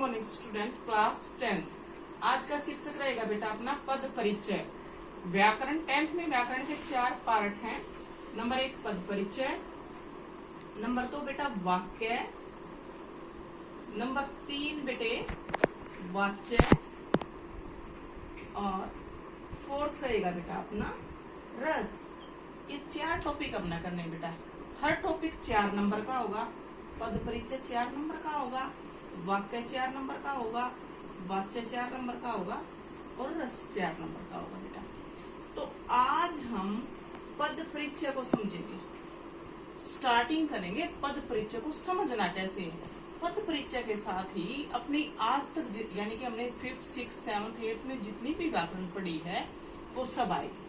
Morning student, class 10th। आज का शीर्षक रहेगा बेटा अपना पद परिचय। व्याकरण 10th में व्याकरण के 4 पार्ट हैं। नंबर 1 पद परिचय, नंबर 2 बेटा वाक्य, नंबर 3 बेटे वाच्य, और 4th रहेगा बेटा अपना रस। ये 4 टॉपिक अपना करने बेटा। हर टॉपिक 4 नंबर का होगा। पद परिचय 4 नंबर का होगा, वाक्य 4 नंबर का होगा, वाच्य 4 नंबर का होगा और रस 4 नंबर का होगा बेटा। तो आज हम पद परिचय को समझेंगे, स्टार्टिंग करेंगे। पद परिचय को समझना कैसे है। पद परिचय के साथ ही अपनी आज तक यानी कि हमने 5th 6th 7th 8th में जितनी भी व्याकरण पढ़ी है वो सब आएगी।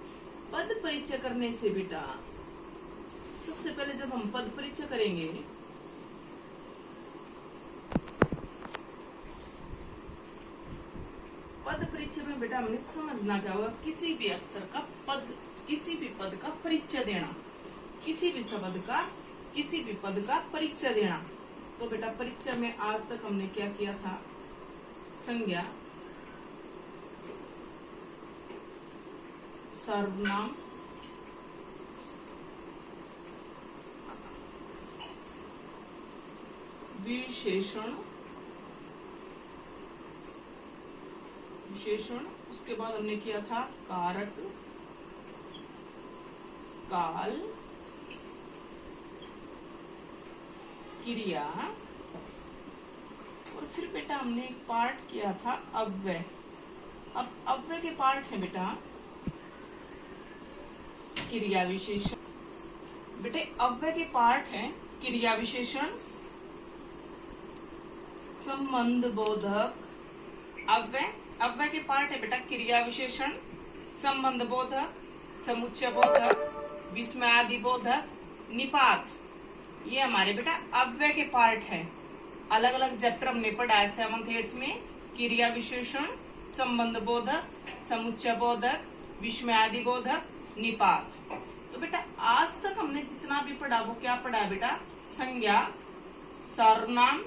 पद परिचय करने से बेटा सबसे पहले जब हम पद परिचय करेंगे पद परिचय में बेटा हमने समझना क्या होगा, किसी भी अक्षर का पद, किसी भी पद का परिचय देना, किसी भी शब्द का किसी भी पद का परिचय देना। तो बेटा परिचय में आज तक हमने क्या किया था, संज्ञा, सर्वनाम, विशेषण, उसके बाद हमने किया था कारक, काल, क्रिया, और फिर बेटा हमने एक पार्ट किया था अव्यय। अब अव्यय के पार्ट है बेटा क्रिया विशेषण। बेटे अव्यय के पार्ट है क्रिया विशेषण, संबंध बोधक। अव्यय के पार्ट है बेटा क्रिया विशेषण, संबंध बोधक, समुच्चय बोधक, विस्मयादि बोधक, निपात। ये हमारे बेटा अव्यय के पार्ट है। अलग अलग चैप्टर हमने पढ़ा है 7th 8th में। क्रिया विशेषण, संबंध बोधक, समुच्चय बोधक, विस्मयादि बोधक, निपात। तो बेटा आज तक हमने जितना भी पढ़ा वो क्या पढ़ा है बेटा, संज्ञा, सर्वनाम,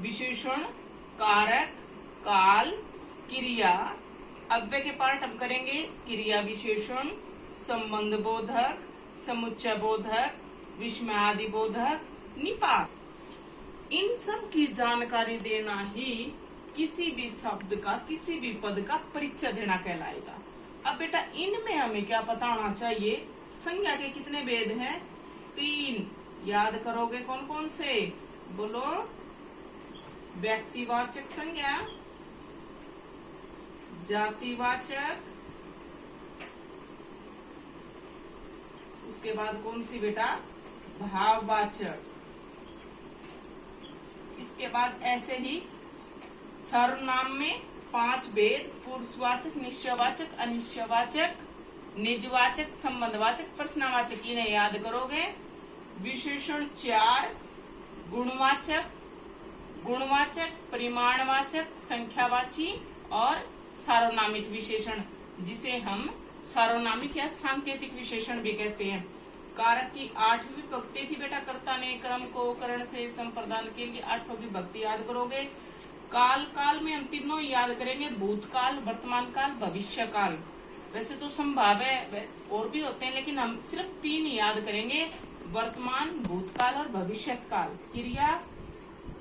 विशेषण, कारक, काल, क्रिया। अव्यय के पार्ट हम करेंगे क्रिया विशेषण, संबंध बोधक, समुच्चय बोधक, विस्मयादि बोधक, निपात। इन सब की जानकारी देना ही किसी भी शब्द का, किसी भी पद का परिचय देना कहलाएगा। अब बेटा इनमें हमें क्या पता होना चाहिए, संज्ञा के कितने भेद हैं, 3। याद करोगे कौन कौन से, बोलो। व्यक्तिवाचक संज्ञा, जातिवाचक, उसके बाद कौन सी बेटा, भाववाचक। इसके बाद ऐसे ही सर्वनाम में 5 भेद, पुरुषवाचक, निश्चयवाचक, अनिश्चयवाचक, निजवाचक, संबंधवाचक, प्रश्नवाचक। इन्हें याद करोगे। विशेषण 4, गुणवाचक, परिमाणवाचक, संख्यावाची और सार्वनामिक विशेषण, जिसे हम सार्वनामिक या सांकेतिक विशेषण भी कहते हैं। कारक की 8वीं विभक्ति थी बेटा, कर्ता ने क्रम को करण से संप्रदान के लिए 8वीं विभक्ति याद करोगे। काल में हम तीनों याद करेंगे, भूतकाल, वर्तमान काल, भविष्य काल। वैसे तो संभाव्य और भी होते हैं लेकिन हम सिर्फ 3 याद करेंगे, वर्तमान, भूतकाल और भविष्य काल। क्रिया,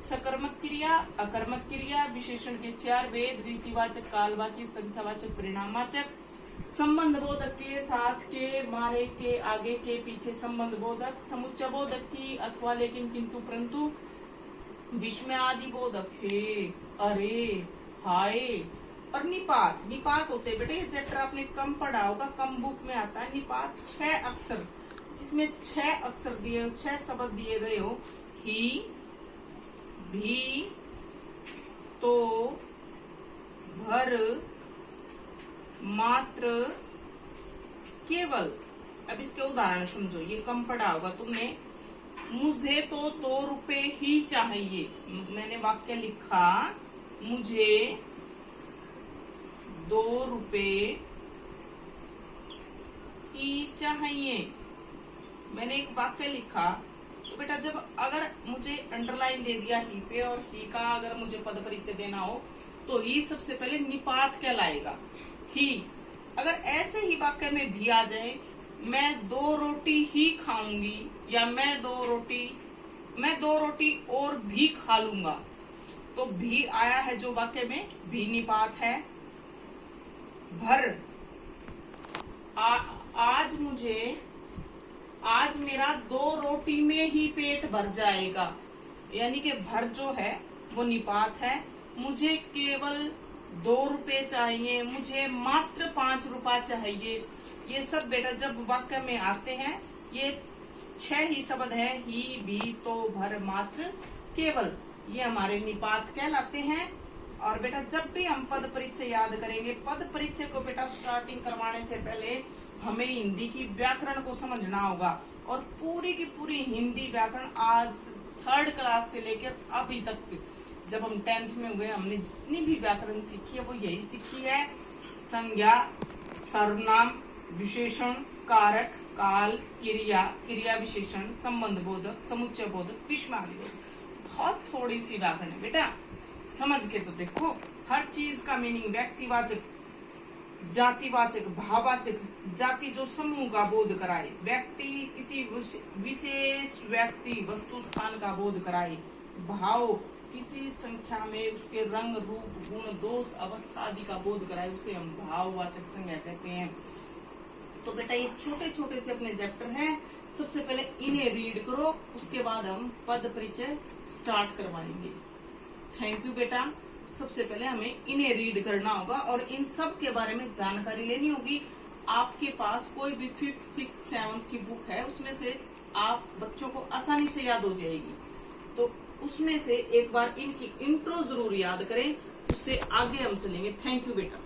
सकर्मक क्रिया, अकर्मक क्रिया। विशेषण के 4 भेद, रीतिवाचक, कालवाची, संख्यावाचक, परिणामवाचक। संबंध बोधक के, साथ के, मारे के, आगे के, पीछे संबंध बोधक। समुच्चय बोधक की, अथवा, लेकिन, किंतु, परंतु। विस्मयादि बोधक है, अरे, हाय। और निपात होते बेटे, ये चैप्टर आपने कम पढ़ा होगा, कम बुक में आता है। निपात 6 अक्षर, जिसमें 6 अक्षर दिए, 6 शब्द दिए गए हो, ही, भी, तो, भर, मात्र, केवल। अब इसके उदाहरण समझो, ये कम पढ़ा होगा तुमने। मुझे तो 2 रुपए ही चाहिए। मैंने वाक्य लिखा, मुझे 2 रुपए ही चाहिए। मैंने एक वाक्य लिखा, तो बेटा जब अगर मुझे अंडरलाइन दे दिया ही पे और ही का अगर मुझे पद परिचय देना हो तो ही सबसे पहले निपात कहलाएगा। ही अगर ऐसे ही वाक्य में भी आ जाए, मैं 2 रोटी ही खाऊंगी या मैं दो रोटी और भी खा लूंगा, तो भी आया है जो वाक्य में भी निपात है। भर आज मेरा 2 रोटी में ही पेट भर जाएगा, यानी कि भर जो है वो निपात है। मुझे केवल 2 रुपए चाहिए, मुझे मात्र 5 रुपया चाहिए। ये सब बेटा जब वाक्य में आते हैं, ये 6 ही शब्द है, ही, भी, तो, भर, मात्र, केवल, ये हमारे निपात कहलाते हैं। और बेटा जब भी हम पद परिचय याद करेंगे, पद परिचय को बेटा स्टार्टिंग करवाने से पहले हमें हिंदी की व्याकरण को समझना होगा। और पूरी की पूरी हिंदी व्याकरण आज 3rd क्लास से लेकर अभी तक, जब हम 10th में हुए, हमने जितनी भी व्याकरण सीखी है वो यही सीखी है। संज्ञा, सर्वनाम, विशेषण, कारक, काल, क्रिया, क्रिया विशेषण, संबंध बोधक, समुच्चय बोधक, विस्मयादि बोधक। बहुत थोड़ी सी व्याकरण है बेटा, समझ के तो देखो। हर चीज का मीनिंग व्यक्तिवाचक, जातिवाचक, भाववाचक, जाति जो समूह का बोध कराए, व्यक्ति किसी विशेष व्यक्ति वस्तु स्थान का बोध कराए, भाव किसी संख्या में उसके रंग, रूप, गुण, दोष, अवस्था आदि का बोध कराए, उसे हम भाववाचक संज्ञा कहते हैं। तो बेटा ये छोटे छोटे से अपने चैप्टर हैं, सबसे पहले इन्हें रीड करो, उसके बाद हम पद परिचय स्टार्ट करवाएंगे। थैंक यू बेटा। सबसे पहले हमें इन्हें रीड करना होगा और इन सब के बारे में जानकारी लेनी होगी। आपके पास कोई भी 5th, 6th, 7th की बुक है, उसमें से आप बच्चों को आसानी से याद हो जाएगी, तो उसमें से एक बार इनकी इंट्रो जरूर याद करें, उससे आगे हम चलेंगे। थैंक यू बेटा।